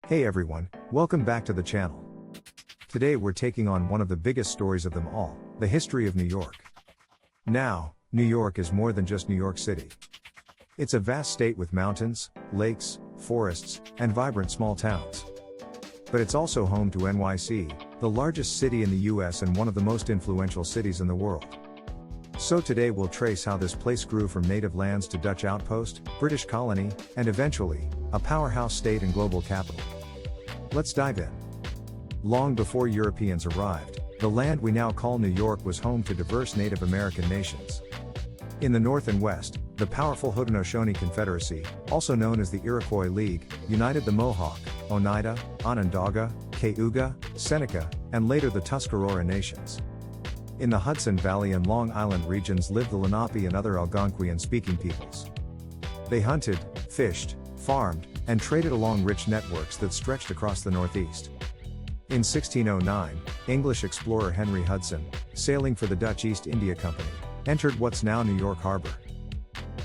Hey everyone, welcome back to the channel. Today we're taking on one of the biggest stories of them all, the history of New York. Now, New York is more than just New York City. It's a vast state with mountains, lakes, forests, and vibrant small towns. But it's also home to NYC, the largest city in the US and one of the most influential cities in the world. So today we'll trace how this place grew from native lands to Dutch outpost, British colony, and eventually, a powerhouse state and global capital. Let's dive in. Long before Europeans arrived, the land we now call New York was home to diverse Native American nations. In the north and west, the powerful Haudenosaunee Confederacy, also known as the Iroquois League, united the Mohawk, Oneida, Onondaga, Cayuga, Seneca, and later the Tuscarora nations. In the Hudson Valley and Long Island regions lived the Lenape and other Algonquian-speaking peoples. They hunted, fished, farmed, and traded along rich networks that stretched across the Northeast. In 1609, English explorer Henry Hudson, sailing for the Dutch East India Company, entered what's now New York Harbor.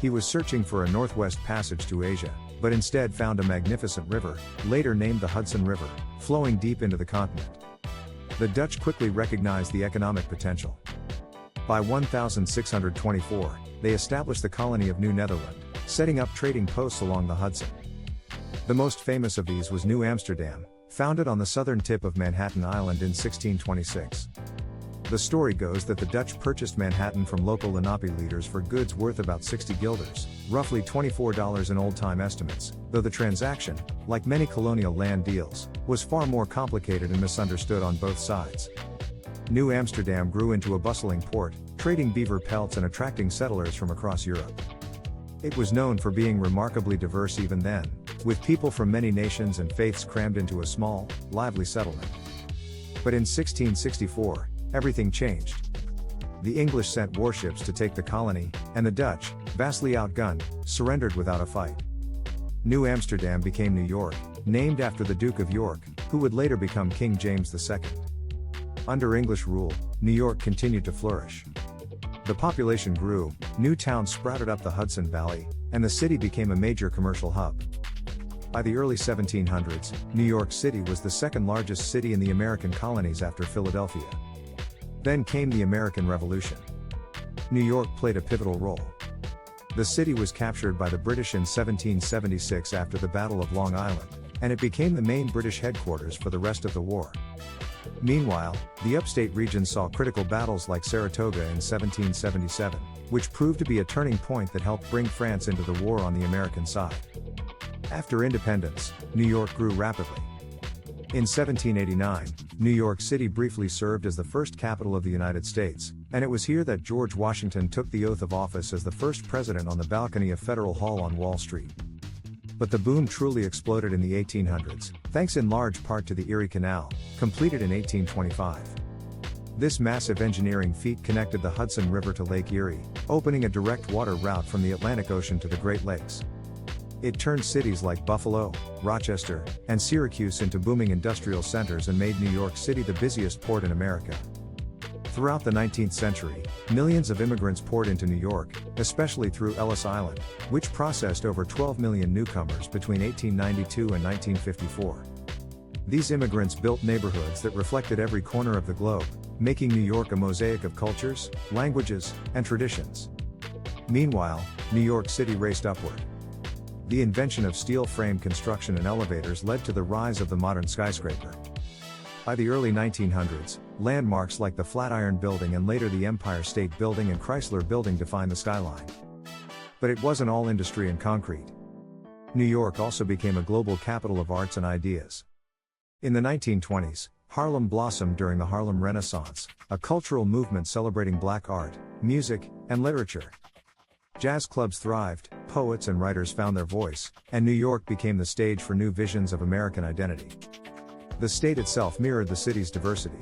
He was searching for a northwest passage to Asia, but instead found a magnificent river, later named the Hudson River, flowing deep into the continent. The Dutch quickly recognized the economic potential. By 1624, they established the colony of New Netherland, setting up trading posts along the Hudson. The most famous of these was New Amsterdam, founded on the southern tip of Manhattan Island in 1626. The story goes that the Dutch purchased Manhattan from local Lenape leaders for goods worth about 60 guilders, roughly $24 in old-time estimates, though the transaction, like many colonial land deals, was far more complicated and misunderstood on both sides. New Amsterdam grew into a bustling port, trading beaver pelts and attracting settlers from across Europe. It was known for being remarkably diverse even then, with people from many nations and faiths crammed into a small, lively settlement. But in 1664, everything changed. The English sent warships to take the colony, and the Dutch, vastly outgunned, surrendered without a fight. New Amsterdam became New York, named after the Duke of York, who would later become King James II. Under English rule, New York continued to flourish. The population grew, new towns sprouted up the Hudson Valley, and the city became a major commercial hub. By the early 1700s, New York City was the second largest city in the American colonies after Philadelphia. Then came the American Revolution. New York played a pivotal role. The city was captured by the British in 1776 after the Battle of Long Island, and it became the main British headquarters for the rest of the war. Meanwhile, the upstate region saw critical battles like Saratoga in 1777, which proved to be a turning point that helped bring France into the war on the American side. After independence, New York grew rapidly. In 1789, New York City briefly served as the first capital of the United States, and it was here that George Washington took the oath of office as the first president on the balcony of Federal Hall on Wall Street. But the boom truly exploded in the 1800s, thanks in large part to the Erie Canal, completed in 1825. This massive engineering feat connected the Hudson River to Lake Erie, opening a direct water route from the Atlantic Ocean to the Great Lakes. It turned cities like Buffalo, Rochester, and Syracuse into booming industrial centers and made New York City the busiest port in America. Throughout the 19th century, millions of immigrants poured into New York, especially through Ellis Island, which processed over 12 million newcomers between 1892 and 1954. These immigrants built neighborhoods that reflected every corner of the globe, making New York a mosaic of cultures, languages, and traditions. Meanwhile, New York City raced upward. The invention of steel frame construction and elevators led to the rise of the modern skyscraper. By the early 1900s, landmarks like the Flatiron Building and later the Empire State Building and Chrysler Building defined the skyline. But it wasn't all industry and concrete. New York also became a global capital of arts and ideas. In the 1920s, Harlem blossomed during the Harlem Renaissance, a cultural movement celebrating black art, music, and literature. Jazz clubs thrived, poets and writers found their voice, and New York became the stage for new visions of American identity. The state itself mirrored the city's diversity.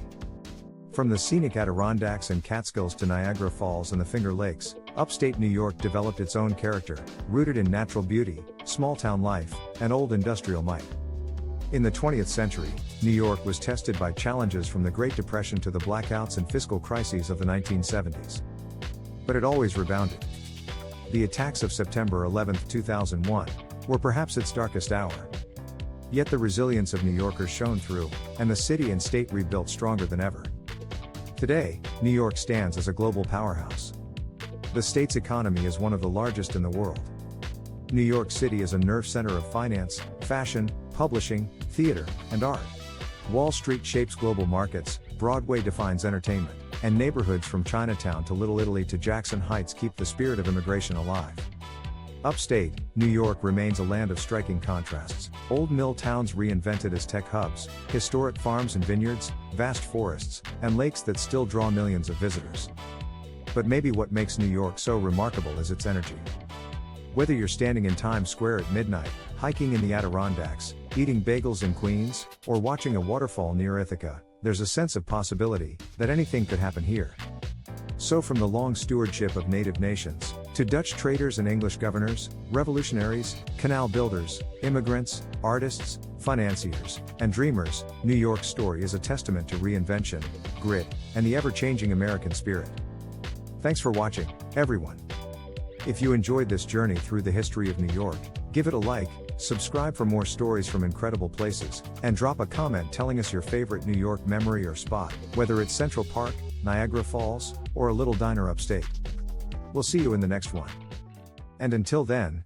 From the scenic Adirondacks and Catskills to Niagara Falls and the Finger Lakes, upstate New York developed its own character, rooted in natural beauty, small-town life, and old industrial might. In the 20th century, New York was tested by challenges from the Great Depression to the blackouts and fiscal crises of the 1970s. But it always rebounded. The attacks of September 11, 2001, were perhaps its darkest hour. Yet the resilience of New Yorkers shone through, and the city and state rebuilt stronger than ever. Today, New York stands as a global powerhouse. The state's economy is one of the largest in the world. New York City is a nerve center of finance, fashion, publishing, theater, and art. Wall Street shapes global markets, Broadway defines entertainment, and neighborhoods from Chinatown to Little Italy to Jackson Heights keep the spirit of immigration alive. Upstate, New York remains a land of striking contrasts. Old mill towns reinvented as tech hubs, historic farms and vineyards, vast forests, and lakes that still draw millions of visitors. But maybe what makes New York so remarkable is its energy. Whether you're standing in Times Square at midnight, hiking in the Adirondacks, eating bagels in Queens, or watching a waterfall near Ithaca, there's a sense of possibility that anything could happen here. So from the long stewardship of native nations, to Dutch traders and English governors, revolutionaries, canal builders, immigrants, artists, financiers, and dreamers, New York's story is a testament to reinvention, grit, and the ever-changing American spirit. Thanks for watching, everyone. If you enjoyed this journey through the history of New York, give it a like, subscribe for more stories from incredible places, and drop a comment telling us your favorite New York memory or spot, whether it's Central Park, Niagara Falls, or a little diner upstate. We'll see you in the next one. And until then,